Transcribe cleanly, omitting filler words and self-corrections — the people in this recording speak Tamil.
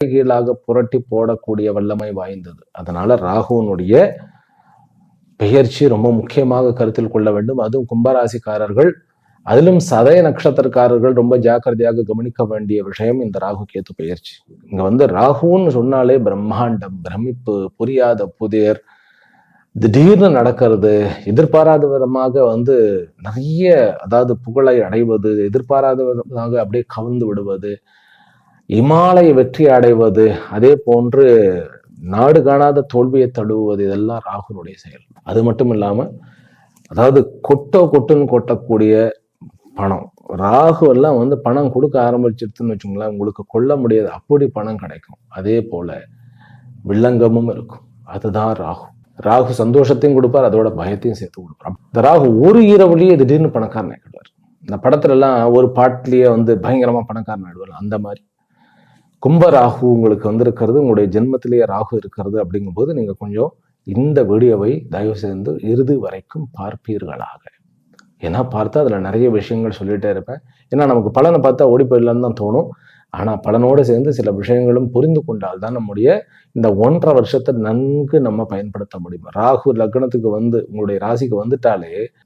கீழாக புரட்டி போடக்கூடிய வல்லமை வாய்ந்தது. அதனால ராகுனுடைய பெயர்ச்சி ரொம்ப முக்கியமாக கருத்தில் கொள்ள வேண்டும். அதுவும் கும்பராசிக்காரர்கள், அதிலும் சதய நட்சத்திரக்காரர்கள் ரொம்ப ஜாக்கிரதையாக கவனிக்க வேண்டிய விஷயம் இந்த ராகு கேத்து பெயர்ச்சி. இங்க ராகுன்னு சொன்னாலே பிரம்மாண்டம், பிரமிப்பு, புரியாத புதிர், திடீர்னு நடக்கிறது, எதிர்பாராத விதமாக நிறைய, அதாவது புகழை அடைவது, எதிர்பாராத விதமாக அப்படியே கவர்ந்து விடுவது, இமாலய வெற்றி அடைவது, அதே போன்று நாடு காணாத தோல்வியை தழுவுவது, இதெல்லாம் ராகுனுடைய செயல். அது மட்டும் இல்லாம, அதாவது கொட்டுன்னு கொட்டக்கூடிய பணம், ராகு எல்லாம் பணம் கொடுக்க ஆரம்பிச்சிருச்சுன்னு வச்சுங்களேன், உங்களுக்கு கொள்ள முடியாது, அப்படி பணம் கிடைக்கும். அதே போல வில்லங்கமும் இருக்கும். அதுதான் ராகு. ராகு சந்தோஷத்தையும் கொடுப்பார், அதோட பயத்தையும் சேர்த்து கொடுப்பார். இந்த ராகு ஒரு இரவுலயே திடீர்னு பணக்காரன் ஆகிடுவார். இந்த படத்துல எல்லாம் ஒரு பாட்டிலேயே பயங்கரமா பணக்காரன் ஆயிடுவார். அந்த மாதிரி கும்ப ராகு உங்களுக்கு இருக்கிறது, உங்களுடைய ஜென்மத்திலேயே ராகு இருக்கிறது. அப்படிங்கும்போது நீங்க கொஞ்சம் இந்த வீடியோவை தயவு செய்து இறுதி வரைக்கும் பார்ப்பீர்களாக. ஏன்னா பார்த்தா அதுல நிறைய விஷயங்கள் சொல்லிட்டே இருப்பேன். ஏன்னா நமக்கு பலனை பார்த்தா ஓடி போயிடலான்னு தான் தோணும். ஆனா பலனோடு சேர்ந்து சில விஷயங்களும் புரிந்து கொண்டால் தான் நம்முடைய இந்த 1.5 வருஷத்தை நன்கு நம்ம பயன்படுத்த முடியும். ராகு லக்னத்துக்கு உங்களுடைய ராசிக்கு வந்துட்டாலே